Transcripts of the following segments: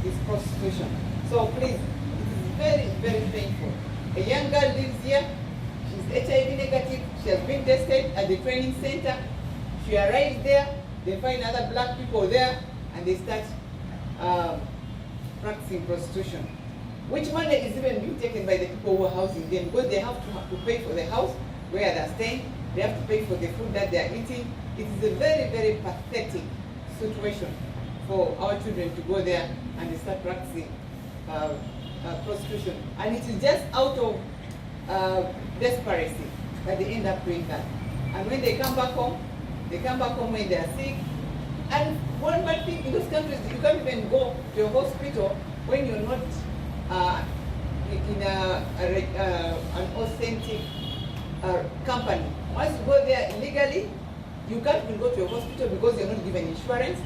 is prostitution. So please, it is very, very painful. A young girl lives here, she's HIV negative, she has been tested at the training center, she arrives there, they find other black people there, and they start practicing prostitution. Which money is even being taken by the people who are housing them, because they have to pay for the house where they're staying, they have to pay for the food that they're eating. It is a very, very pathetic situation for our children to go there and they start practicing prostitution. And it is just out of desperation that they end up doing that. And when they come back home when they are sick. And one bad thing in those countries, you can't even go to a hospital when you're not in an authentic company. Once you go there illegally, you can't even go to a hospital because you're not given insurance.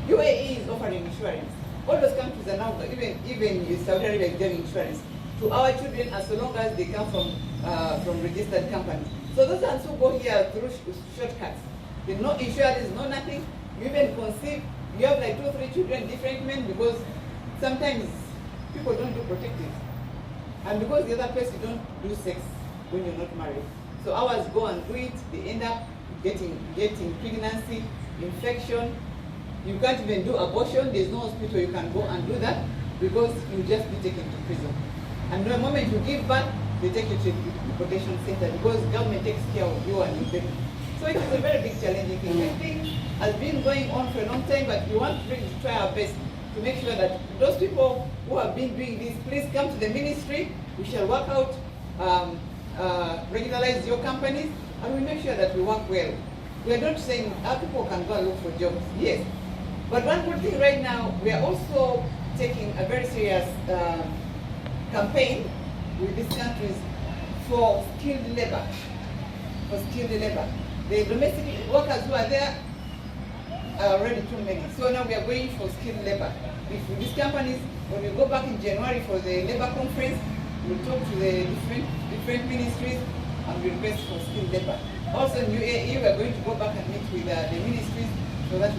UAE is offering insurance. All those countries are now, even Saudi Arabia is giving insurance to our children as long as they come from registered companies. So those ones who go here through shortcuts, there's no insurance, no nothing. You even conceive, you have like 2 or 3 children, different men, because sometimes people don't do protective. And because the other place you don't do sex when you're not married. So ours go and do it, they end up getting pregnancy, infection. You can't even do abortion, there's no hospital you can go and do that because you'll just be taken to prison. And the moment you give birth, they take you to the protection center because government takes care of you and your baby. So it is a very big challenging thing. This thing has been going on for a long time, but we want really to try our best to make sure that those people who have been doing this, please come to the ministry. We shall work out, regularize your companies, and we make sure that we work well. We are not saying our people can go and look for jobs, yes. But one good thing right now, we are also taking a very serious campaign with these countries for skilled labor. The domestic workers who are there are already too many. So now we are going for skilled labor. If these companies, when we go back in January for the labor conference, we'll talk to the different ministries and we request for skilled labor. Also in UAE, we are going to go back and meet with the ministries so that we